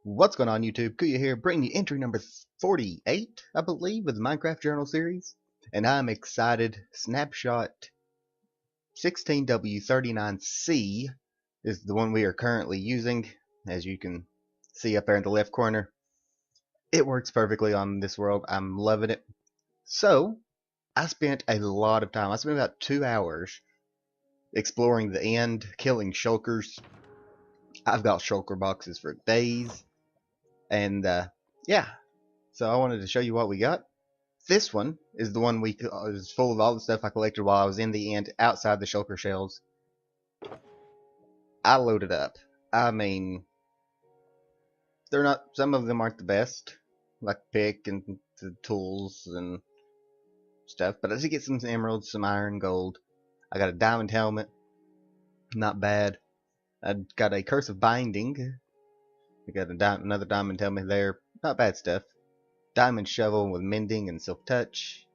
What's going on, YouTube? Kuya here, bringing you entry number 48, I believe, with the Minecraft Journal series. And I'm excited. Snapshot 16W39C is the one we are currently using. As you can see up there in the left corner, it works perfectly on this world. I'm loving it. So, I spent a lot of time. I spent about 2 hours exploring the end, killing shulkers. I've got shulker boxes for days. And, yeah. So I wanted to show you what we got. This one is the one is full of all the stuff I collected while I was in the end outside the shulker shells. I loaded up. I mean, they're not. Some of them aren't the best, like pick and the tools and stuff. But I did get some emeralds, some iron, gold. I got a diamond helmet, not bad. I got a curse of binding. I got another diamond helmet there, not bad stuff. Diamond shovel with mending and silk touch.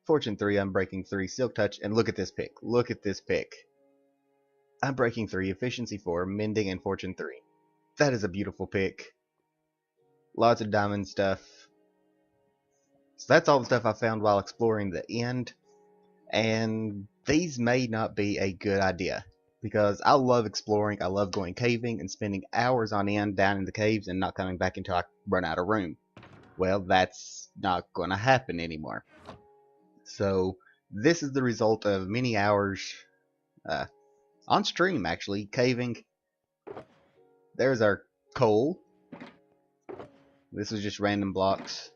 Fortune 3, unbreaking 3, silk touch, and look at this pick. Look at this pick. Unbreaking 3, efficiency 4, mending, and fortune 3. That is a beautiful pick. Lots of diamond stuff. So that's all the stuff I found while exploring the end. And these may not be a good idea, because I love exploring. I love going caving and spending hours on end down in the caves and not coming back until I run out of room. Well, that's not going to happen anymore. So this is the result of many hours on stream, actually, caving. There's our coal. This was just random blocks.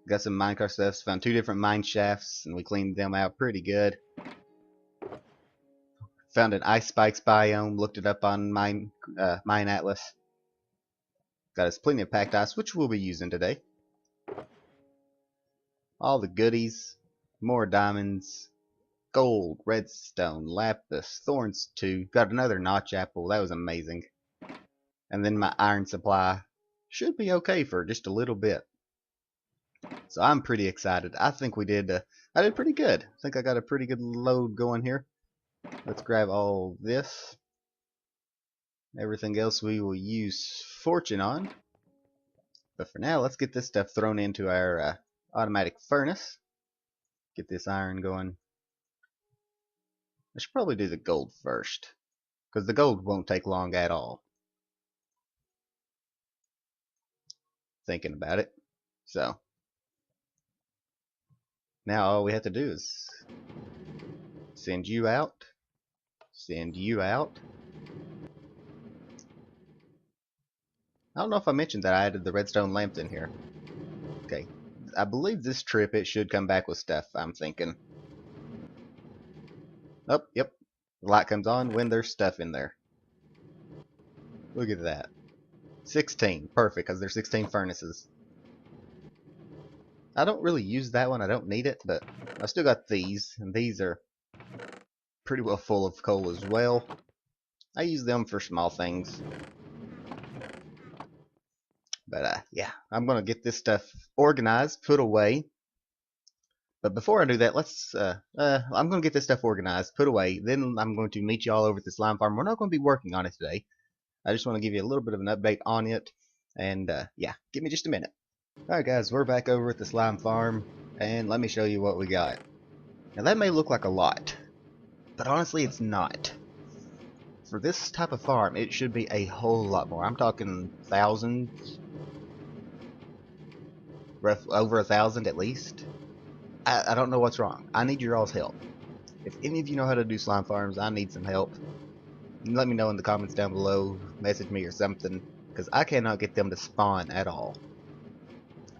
Got some Minecraft stuff. Found 2 different mine shafts, and we cleaned them out pretty good. Found an ice spikes biome. Looked it up on Mine Atlas. Got us plenty of packed ice, which we'll be using today. All the goodies. More diamonds. Gold, redstone, lapis, thorns 2. Got another notch apple. That was amazing. And then my iron supply should be okay for just a little bit. So I'm pretty excited. I think I did pretty good. I think I got a pretty good load going here. Let's grab all this. Everything else we will use fortune on. But for now, let's get this stuff thrown into our automatic furnace. Get this iron going. I should probably do the gold first, because the gold won't take long at all. Thinking about it. So now all we have to do is send you out, send you out. I don't know if I mentioned that I added the redstone lamps in here. Okay, I believe this trip it should come back with stuff, I'm thinking. Oh, yep. The light comes on when there's stuff in there. Look at that. 16. Perfect, because there's 16 furnaces. I don't really use that one. I don't need it, but I still got these, and these are pretty well full of coal as well. I use them for small things. But yeah, I'm gonna get this stuff organized, put away. But before I do that, I'm gonna get this stuff organized, put away. Then I'm going to meet you all over at the slime farm. We're not going to be working on it today. I just want to give you a little bit of an update on it. And yeah, give me just a minute. Alright guys, we're back over at the slime farm, and let me show you what we got. Now that may look like a lot, but honestly it's not. For this type of farm, it should be a whole lot more. I'm talking thousands, over 1,000 at least. I don't know what's wrong. I need your all's help. If any of you know how to do slime farms, I need some help. Let me know in the comments down below, message me or something, because I cannot get them to spawn at all.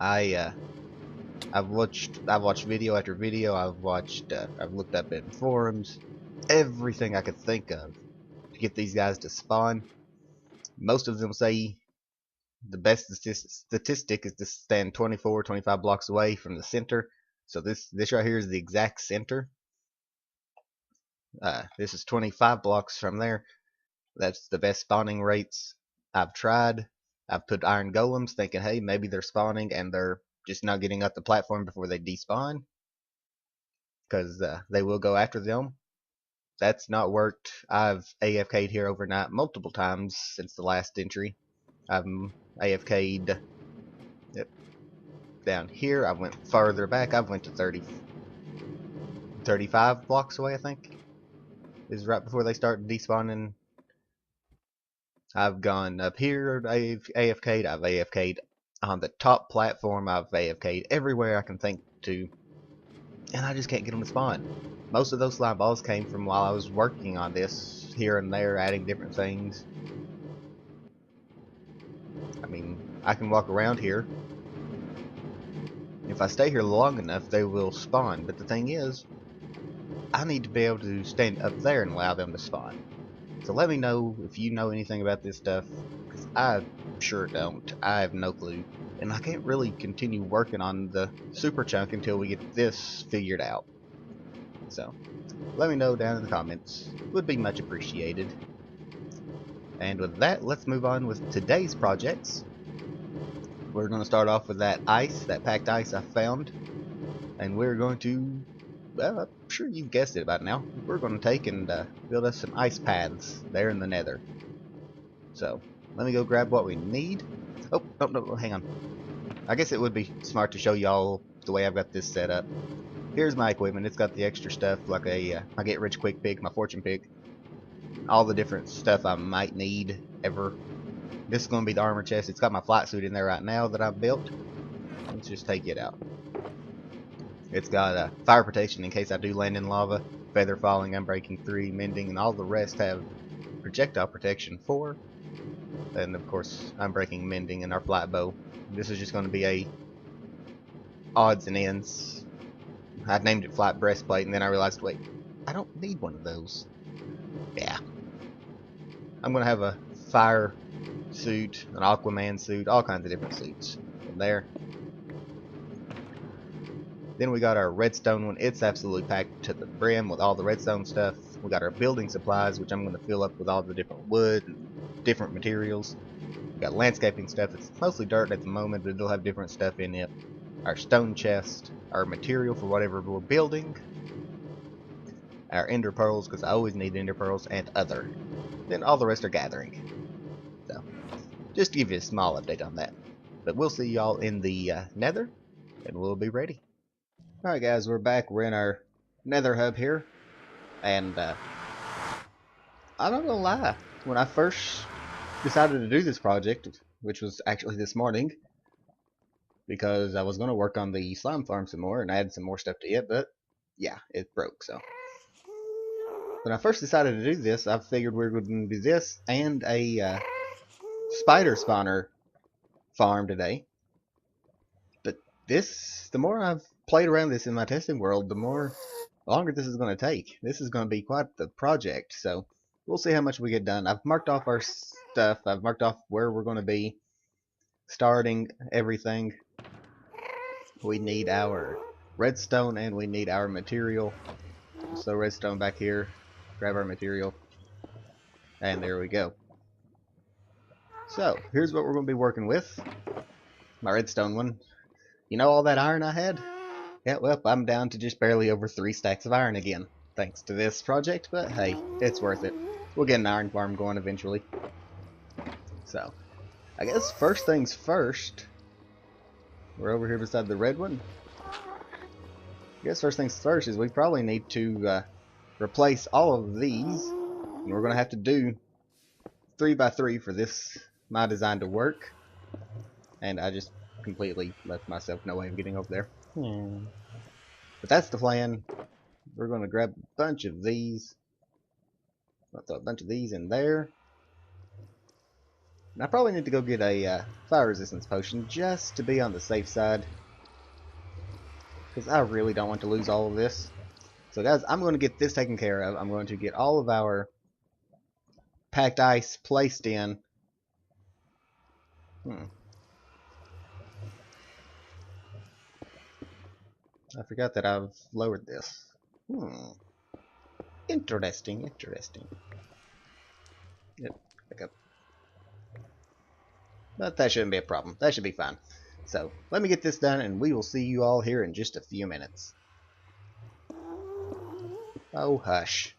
I've watched video after video. I've looked up in forums, everything I could think of to get these guys to spawn. Most of them say the best statistic is to stand 24, 25 blocks away from the center. So this right here is the exact center. This is 25 blocks from there. That's the best spawning rates I've tried. I've put iron golems thinking, hey, maybe they're spawning and they're just not getting up the platform before they despawn, because they will go after them. That's not worked. I've AFK'd here overnight multiple times since the last entry. I'm AFK'd. Yep. Down here, I went farther back. I went to 35 blocks away, I think. Is right before they start despawning. I've gone up here, I've AFK'd. I've AFK'd on the top platform. I've AFK'd everywhere I can think to. And I just can't get them to spawn. Most of those slime balls came from while I was working on this, here and there, adding different things. I mean, I can walk around here. If I stay here long enough, they will spawn. But the thing is, I need to be able to stand up there and allow them to spawn. So let me know if you know anything about this stuff, because I sure don't. I have no clue. And I can't really continue working on the super chunk until we get this figured out. So, let me know down in the comments. Would be much appreciated. And with that, let's move on with today's projects. We're going to start off with that ice, that packed ice I found. And we're going to, well, I'm sure you've guessed it about now. We're going to take and build us some ice paths there in the nether. So, let me go grab what we need. Oh, no, hang on. I guess it would be smart to show y'all the way I've got this set up. Here's my equipment. It's got the extra stuff like my get rich quick pick, my fortune pick, all the different stuff I might need ever. This is going to be the armor chest. It's got my flight suit in there right now that I've built. Let's just take it out. It's got fire protection in case I do land in lava, feather falling, unbreaking 3, mending, and all the rest have projectile protection 4. And of course, unbreaking, mending, and our flight bow. This is just going to be a odds and ends. I named it flight breastplate, and then I realized, wait, I don't need one of those. Yeah. I'm going to have a fire suit, an Aquaman suit, all kinds of different suits in there. Then we got our redstone one. It's absolutely packed to the brim with all the redstone stuff. We got our building supplies, which I'm going to fill up with all the different wood and different materials. We got landscaping stuff. It's mostly dirt at the moment, but it'll have different stuff in it. Our stone chest, our material for whatever we're building, our ender pearls, because I always need ender pearls, and other. Then all the rest are gathering. So, just to give you a small update on that. But we'll see y'all in the nether, and we'll be ready. Alright guys, we're back. We're in our nether hub here. And I'm not gonna lie, when I first decided to do this project, which was actually this morning, because I was gonna work on the slime farm some more and add some more stuff to it, but yeah, it broke. So when I first decided to do this, I figured we were going to do this and a spider spawner farm today. But this, the more I've played around this in my testing world, the longer this is going to take. This is going to be quite the project, so we'll see how much we get done. I've marked off our stuff. I've marked off where we're going to be starting everything. We need our redstone and we need our material. So redstone back here, grab our material, and there we go. So here's what we're going to be working with. My redstone one. You know all that iron I had? Yeah, well, I'm down to just barely over 3 stacks of iron again, thanks to this project, but hey, it's worth it. We'll get an iron farm going eventually. So, I guess first things first, we're over here beside the red one. I guess first things first is we probably need to replace all of these, and we're going to have to do 3 by 3 for this, my design to work. And I just completely left myself no way of getting over there. But that's the plan. We're going to grab a bunch of these. I'll throw a bunch of these in there. And I probably need to go get a fire resistance potion just to be on the safe side. Because I really don't want to lose all of this. So guys, I'm going to get this taken care of. I'm going to get all of our packed ice placed in. I forgot that I've lowered this. Interesting, interesting. Yep, back up. But that shouldn't be a problem. That should be fine. So, let me get this done and we will see you all here in just a few minutes. Oh, hush.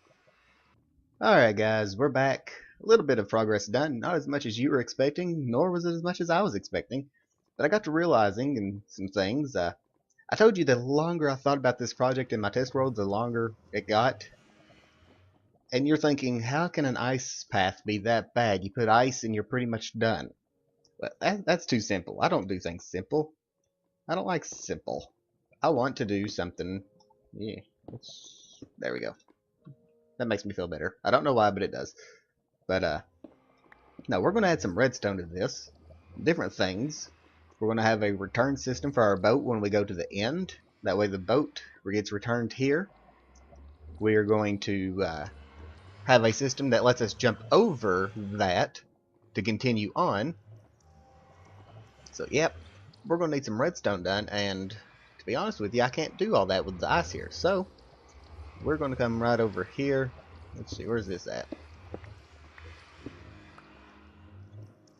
Alright guys, we're back. a little bit of progress done. Not as much as you were expecting, nor was it as much as I was expecting. But I got to realizing and some things. I told you the longer I thought about this project in my test world, the longer it got. And you're thinking, how can an ice path be that bad? You put ice and you're pretty much done. Well, that's too simple. I don't do things simple. I don't like simple. I want to do something. Yeah, there we go. That makes me feel better. I don't know why, but it does. But now we're going to add some redstone to this. Different things. We're going to have a return system for our boat when we go to the end. That way the boat gets returned here. We are going to have a system that lets us jump over that to continue on. So, yep, we're going to need some redstone done, and to be honest with you, I can't do all that with the ice here. So, we're going to come right over here. Let's see, where's this at?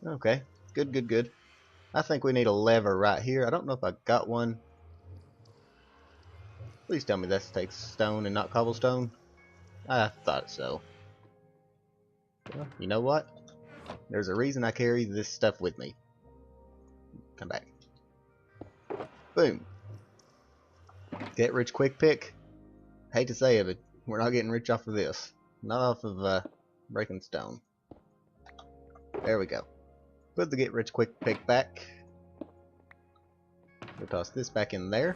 Okay, good, good, good. I think we need a lever right here. I don't know if I got one. Please tell me this takes stone and not cobblestone. I thought so. Well, you know what? There's a reason I carry this stuff with me. Come back. Boom. Get rich quick pick. Hate to say it, but we're not getting rich off of this. Not off of breaking stone. There we go. Put the get rich quick pick back. We'll toss this back in there.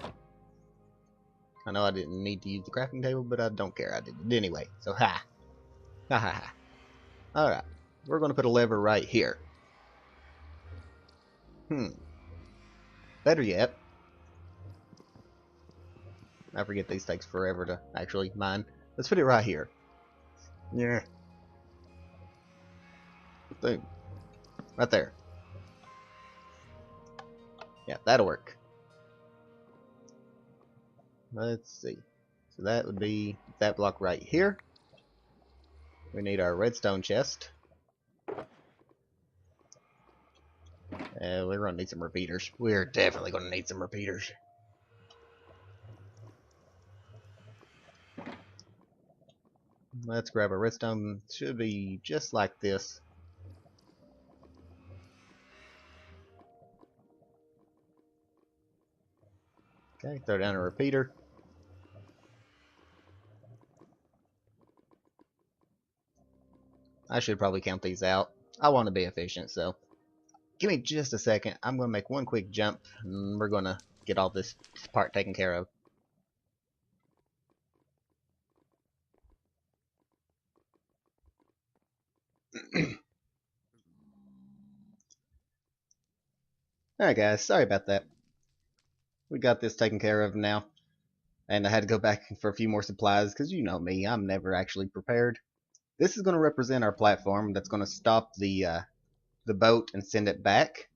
I know I didn't need to use the crafting table, but I don't care. I did it anyway. So ha. Ha ha ha. Alright. We're going to put a lever right here. Better yet. I forget these takes forever to actually mine. Let's put it right here. Yeah. Boom. Right there. Yeah, that'll work. Let's see. So that would be that block right here. We need our redstone chest. We're going to need some repeaters. We're definitely going to need some repeaters. Let's grab a redstone. Should be just like this. Okay, throw down a repeater. I should probably count these out. I want to be efficient, so give me just a second. I'm going to make one quick jump, and we're going to get all this part taken care of. Alright guys, sorry about that. We got this taken care of now. And I had to go back for a few more supplies, because you know me, I'm never actually prepared. This is going to represent our platform that's going to stop the boat and send it back.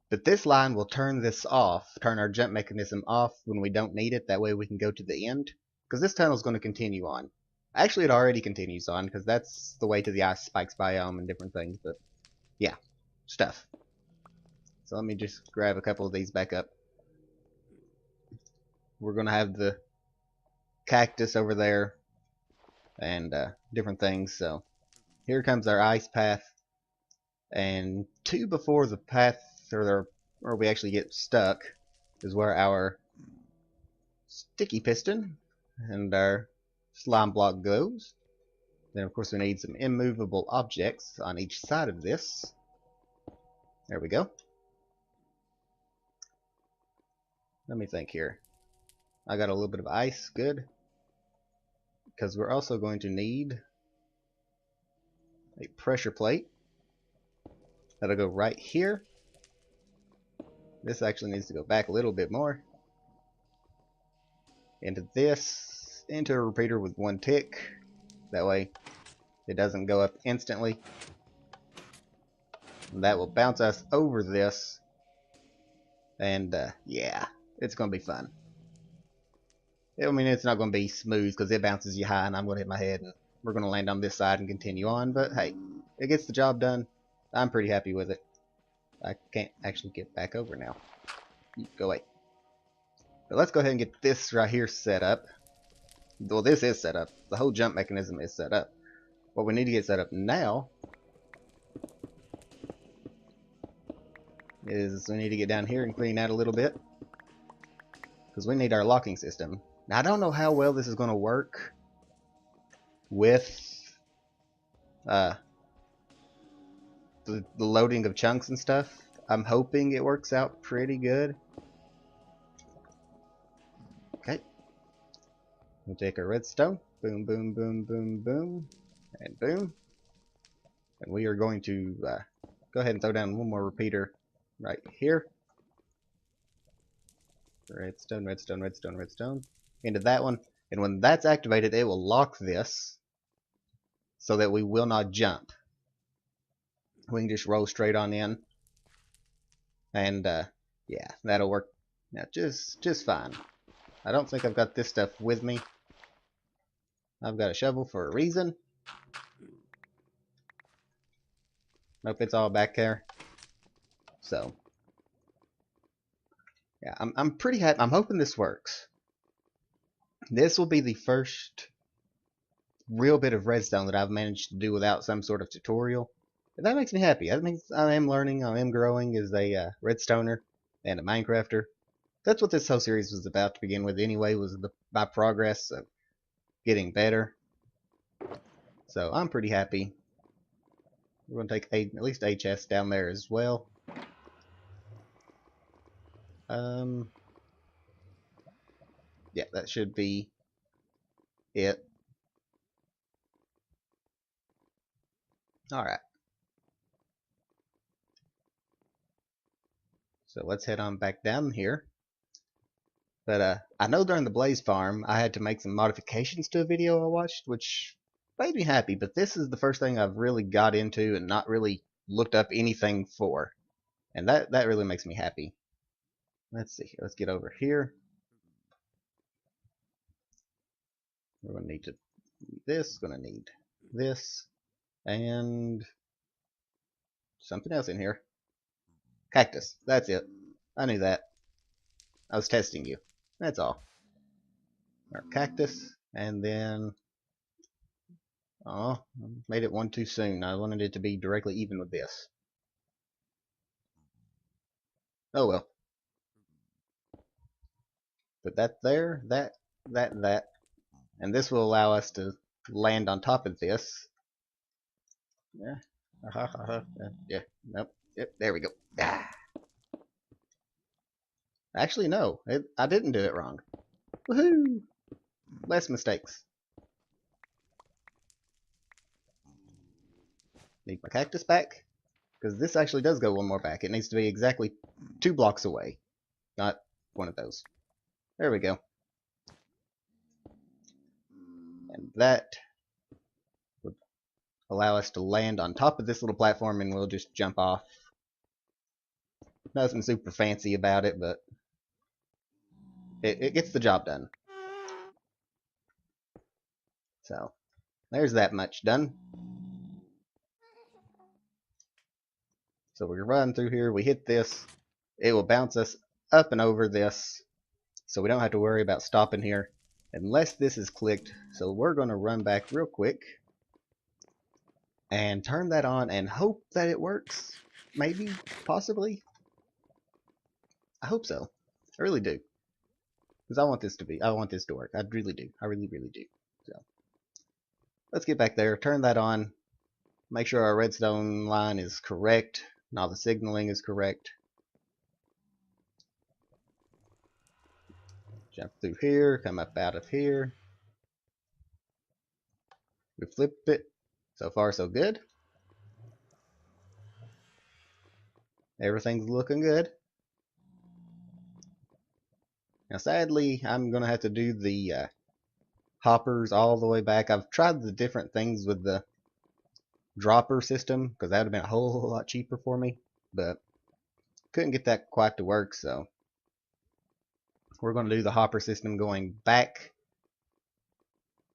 But this line will turn this off, turn our jump mechanism off when we don't need it. That way we can go to the end. Because this tunnel is going to continue on. Actually, it already continues on, because that's the way to the ice spikes biome and different things. But yeah, stuff. So let me just grab a couple of these back up. We're going to have the cactus over there and different things. So here comes our ice path, and two before the path or we actually get stuck is where our sticky piston and our slime block goes. Then of course we need some immovable objects on each side of this. There we go. Let me think here. I got a little bit of ice, good. Because we're also going to need a pressure plate. That'll go right here. This actually needs to go back a little bit more. Into this, into a repeater with one tick. That way it doesn't go up instantly. And that will bounce us over this. And yeah, it's going to be fun. I mean, it's not going to be smooth because it bounces you high and I'm going to hit my head and we're going to land on this side and continue on. But hey, it gets the job done. I'm pretty happy with it. I can't actually get back over now. Go away. But let's go ahead and get this right here set up. Well, this is set up. The whole jump mechanism is set up. What we need to get set up now is we need to get down here and clean out a little bit, because we need our locking system. Now, I don't know how well this is going to work with uh, the loading of chunks and stuff. I'm hoping it works out pretty good. Okay. We'll take our redstone. Boom, boom, boom, boom, boom. And boom. And we are going to go ahead and throw down one more repeater right here. Redstone, redstone, redstone, redstone. Into that one. And when that's activated, it will lock this so that we will not jump. We can just roll straight on in. And yeah, that'll work now just fine. I don't think I've got this stuff with me. I've got a shovel for a reason. Nope, it's all back there. So yeah, I'm pretty happy. I'm hoping this works. This will be the first real bit of redstone that I've managed to do without some sort of tutorial. And that makes me happy. That means I am learning, I am growing as a redstoner and a Minecrafter. That's what this whole series was about to begin with anyway, was my progress of getting better. So I'm pretty happy. We're going to take at least a chest down there as well. Yeah, that should be it. Alright. So let's head on back down here. But I know during the Blaze Farm, I had to make some modifications to a video I watched, which made me happy. But this is the first thing I've really got into and not really looked up anything for. And that really makes me happy. Let's see. Let's get over here. We're going to need this. Going to need this. And something else in here. Cactus. That's it. I knew that. I was testing you. That's all. Our cactus. And then... oh, made it one too soon. I wanted it to be directly even with this. Oh well. Put that there, that, that. And this will allow us to land on top of this. Yeah. Yeah. Nope. Yep. There we go. Ah. Actually, no. I didn't do it wrong. Woohoo! Less mistakes. Need my cactus back. Because this actually does go one more back. It needs to be exactly 2 blocks away. Not one of those. There we go. And that would allow us to land on top of this little platform and we'll just jump off. Nothing super fancy about it, but it gets the job done. So, there's that much done. So we run through here, we hit this, it will bounce us up and over this, so we don't have to worry about stopping here unless this is clicked. So we're going to run back real quick and turn that on and hope that it works. Maybe, possibly. I hope so. I really do. Because I want this to work. I really do. I really, really do. So let's get back there, turn that on, make sure our redstone line is correct and all the signaling is correct. Jump through here, come up out of here. We flipped it. So far, so good. Everything's looking good. Now, sadly, I'm going to have to do the hoppers all the way back. I've tried the different things with the dropper system, because that would have been a whole lot cheaper for me. But couldn't get that quite to work, so we're going to do the hopper system going back.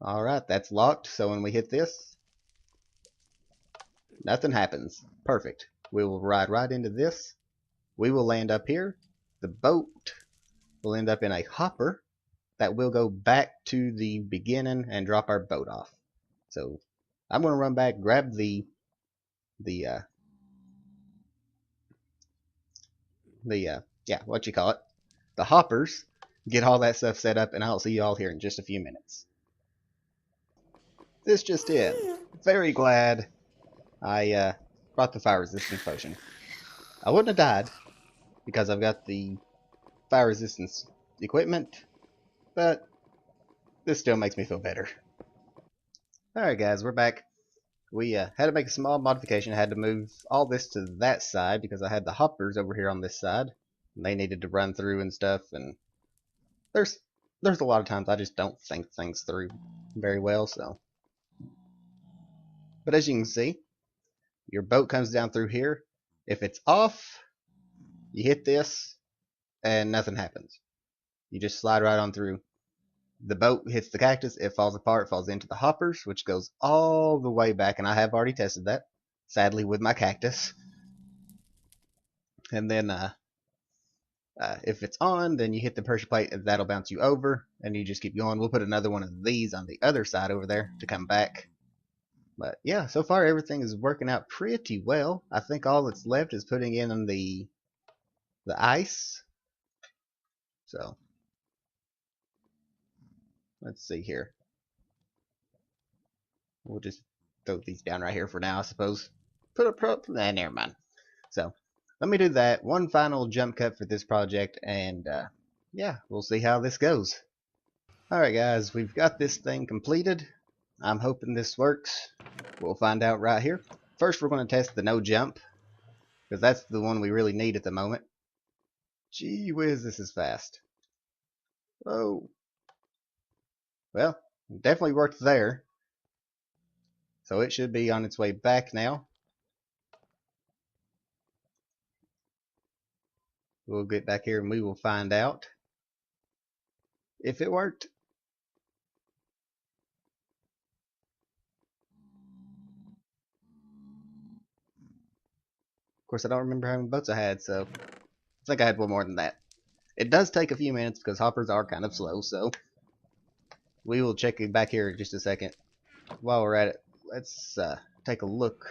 Alright, that's locked, so when we hit this, nothing happens. Perfect. We will ride right into this. We will land up here. The boat will end up in a hopper that will go back to the beginning and drop our boat off. So I'm going to run back, grab the yeah, what you call it, the hoppers, get all that stuff set up, and I'll see you all here in just a few minutes. This just in. Very glad I brought the fire resistance potion. I wouldn't have died because I've got the fire resistance equipment, but this still makes me feel better. Alright guys, we're back. We had to make a small modification. I had to move all this to that side because I had the hoppers over here on this side. And they needed to run through and stuff, and there's a lot of times I just don't think things through very well, so. But as you can see, your boat comes down through here. If it's off, you hit this and nothing happens. You just slide right on through. The boat hits the cactus, it falls apart, falls into the hoppers, which goes all the way back, and I have already tested that, sadly, with my cactus. And then if it's on, then you hit the pressure plate, and that'll bounce you over, and you just keep going. We'll put another one of these on the other side over there to come back. But yeah, so far everything is working out pretty well. I think all that's left is putting in the ice. So let's see here. We'll just throw these down right here for now, I suppose. Never mind. So let me do that one final jump cut for this project, and yeah, we'll see how this goes. Alright guys, we've got this thing completed. I'm hoping this works. We'll find out right here. First we're going to test the no jump, because that's the one we really need at the moment. Gee whiz, this is fast. Oh. Well, definitely worked there. So it should be on its way back now. We'll get back here and we will find out if it worked. Of course, I don't remember how many boats I had, so I think I had one more than that. It does take a few minutes because hoppers are kind of slow, so we will check it back here in just a second. While we're at it, let's take a look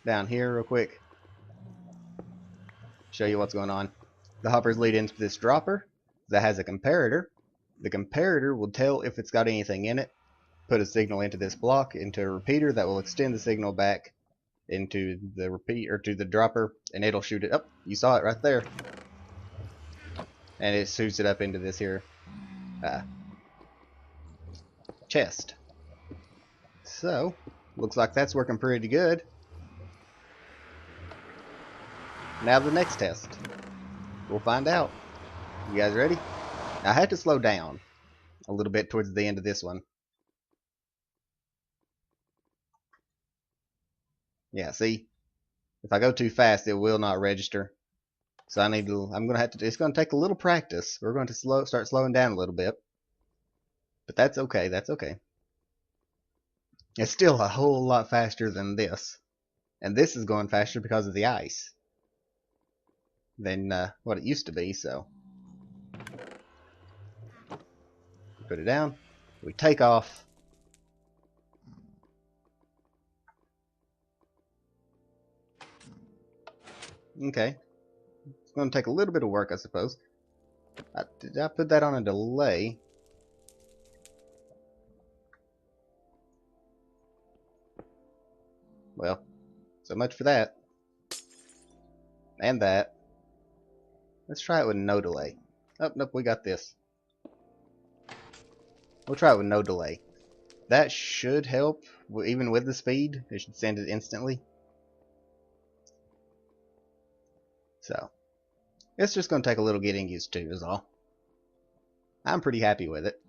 down here real quick. Show you what's going on. The hoppers lead into this dropper that has a comparator. The comparator will tell if it's got anything in it. Put a signal into this block, into a repeater that will extend the signal back into the repeater, to the dropper, and it'll shoot it up. You saw it right there. And it shoots it up into this here chest. So, looks like that's working pretty good. Now the next test. We'll find out. You guys ready? I had to slow down a little bit towards the end of this one. Yeah, see? If I go too fast, it will not register. So I'm gonna have to, it's gonna take a little practice. We're going to start slowing down a little bit. But that's okay, that's okay. It's still a whole lot faster than this. And this is going faster because of the ice than what it used to be, so. Put it down. We take off. Okay. It's going to take a little bit of work, I suppose. Did I put that on a delay? Well, so much for that. And that. Let's try it with no delay. Oh, nope, we got this. We'll try it with no delay. That should help, even with the speed. It should send it instantly. So, it's just going to take a little getting used to, is all. I'm pretty happy with it.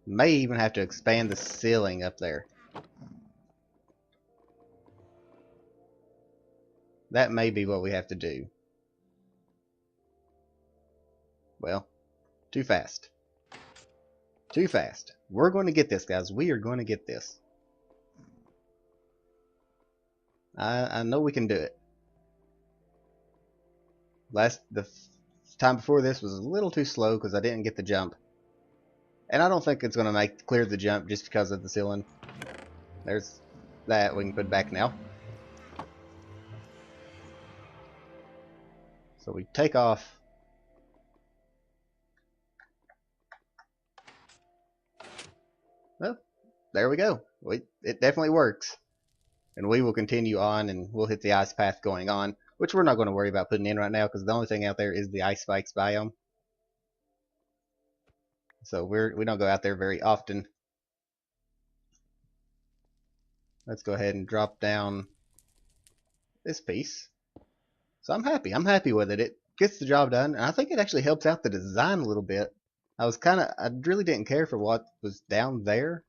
May even have to expand the ceiling up there. That may be what we have to do. Well, too fast. Too fast. We're going to get this, guys. We are going to get this. I know we can do it. The time before this was a little too slow because I didn't get the jump. And I don't think it's going to clear the jump just because of the ceiling. There's that. We can put back now. So we take off. Well, there we go. It definitely works. And we will continue on, and we'll hit the ice path going on, which we're not going to worry about putting in right now because the only thing out there is the ice spikes biome. So we don't go out there very often. Let's go ahead and drop down this piece. So I'm happy. I'm happy with it. It gets the job done, and I think it actually helps out the design a little bit. I really didn't care for what was down there.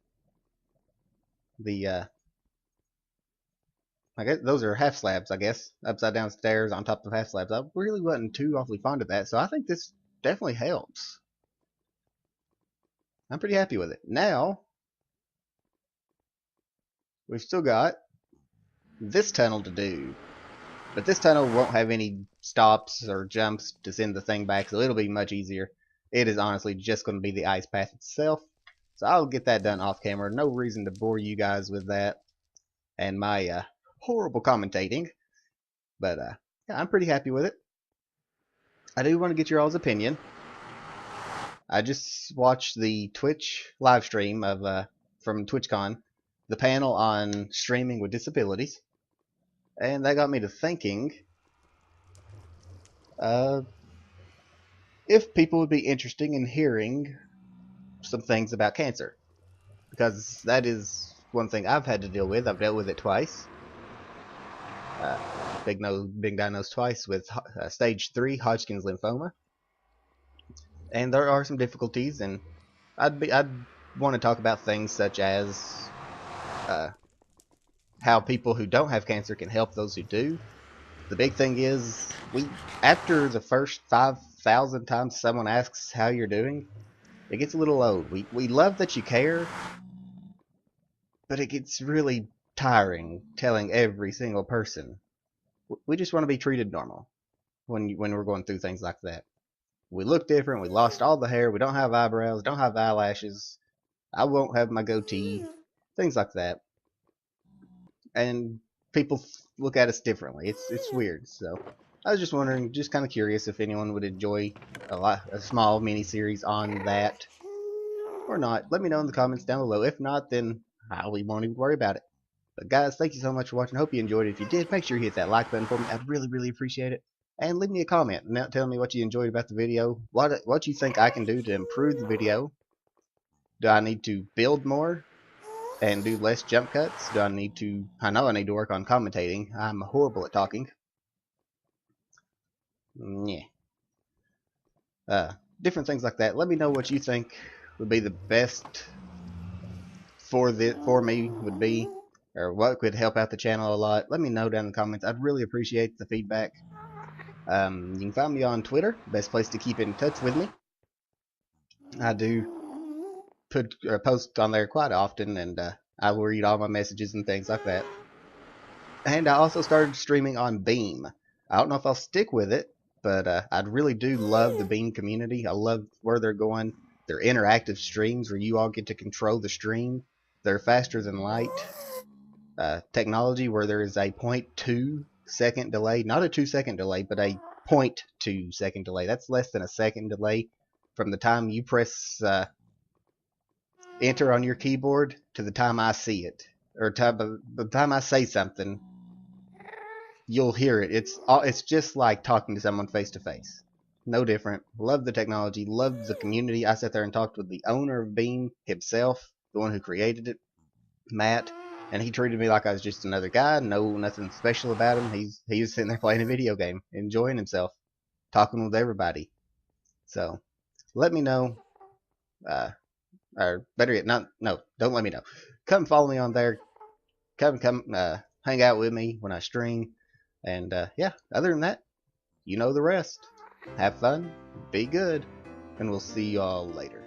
The I guess those are half slabs, I guess. Upside down stairs on top of half slabs. I really wasn't too awfully fond of that, so I think this definitely helps. I'm pretty happy with it. Now, we've still got this tunnel to do. But this tunnel won't have any stops or jumps to send the thing back, so it'll be much easier. It is honestly just going to be the ice path itself. So I'll get that done off camera. No reason to bore you guys with that and my horrible commentating. But yeah, I'm pretty happy with it. I do want to get your all's opinion. I just watched the Twitch live stream of from TwitchCon, the panel on streaming with disabilities, and that got me to thinking if people would be interested in hearing some things about cancer, because that is one thing I've had to deal with. I've dealt with it twice. Being diagnosed twice with stage 3 Hodgkin's lymphoma, and there are some difficulties. And I'd want to talk about things such as how people who don't have cancer can help those who do. The big thing is, after the first 5,000 times someone asks how you're doing, it gets a little old. We love that you care, but it gets really tiring telling every single person. We just want to be treated normal when we're going through things like that. We look different. We lost all the hair. We don't have eyebrows. Don't have eyelashes. I won't have my goatee. Things like that. And people look at us differently. It's weird. So I was just wondering, just kind of curious if anyone would enjoy a small mini series on that or not. Let me know in the comments down below. If not, then we won't even worry about it. But guys, thank you so much for watching. Hope you enjoyed it. If you did, make sure you hit that like button for me. I'd really, really appreciate it. And leave me a comment now telling me what you enjoyed about the video. What you think I can do to improve the video. Do I need to build more and do less jump cuts? I know I need to work on commentating. I'm horrible at talking. Yeah. Different things like that. Let me know what you think would be the best for me would be, or what could help out the channel a lot. Let me know down in the comments. I'd really appreciate the feedback. You can find me on Twitter, best place to keep in touch with me. I do post on there quite often, and I will read all my messages and things like that. And I also started streaming on Beam. I don't know if I'll stick with it, but I really do love the Beam community. I love where they're going. They're interactive streams where you all get to control the stream. They're faster than light. Technology where there is a 0.2 second delay, not a 2-second delay, but a 0.2 second delay. That's less than a second delay from the time you press enter on your keyboard to the time I see it, or the time I say something. You'll hear it. It's just like talking to someone face to face. No different. Love the technology. Love the community. I sat there and talked with the owner of Beam himself, the one who created it, Matt, and he treated me like I was just another guy. Nothing special about him. He was sitting there playing a video game, enjoying himself, talking with everybody. So let me know, or better yet, don't let me know. Come follow me on there. Come hang out with me when I stream. And yeah, other than that, you know the rest. Have fun, be good, and we'll see y'all later.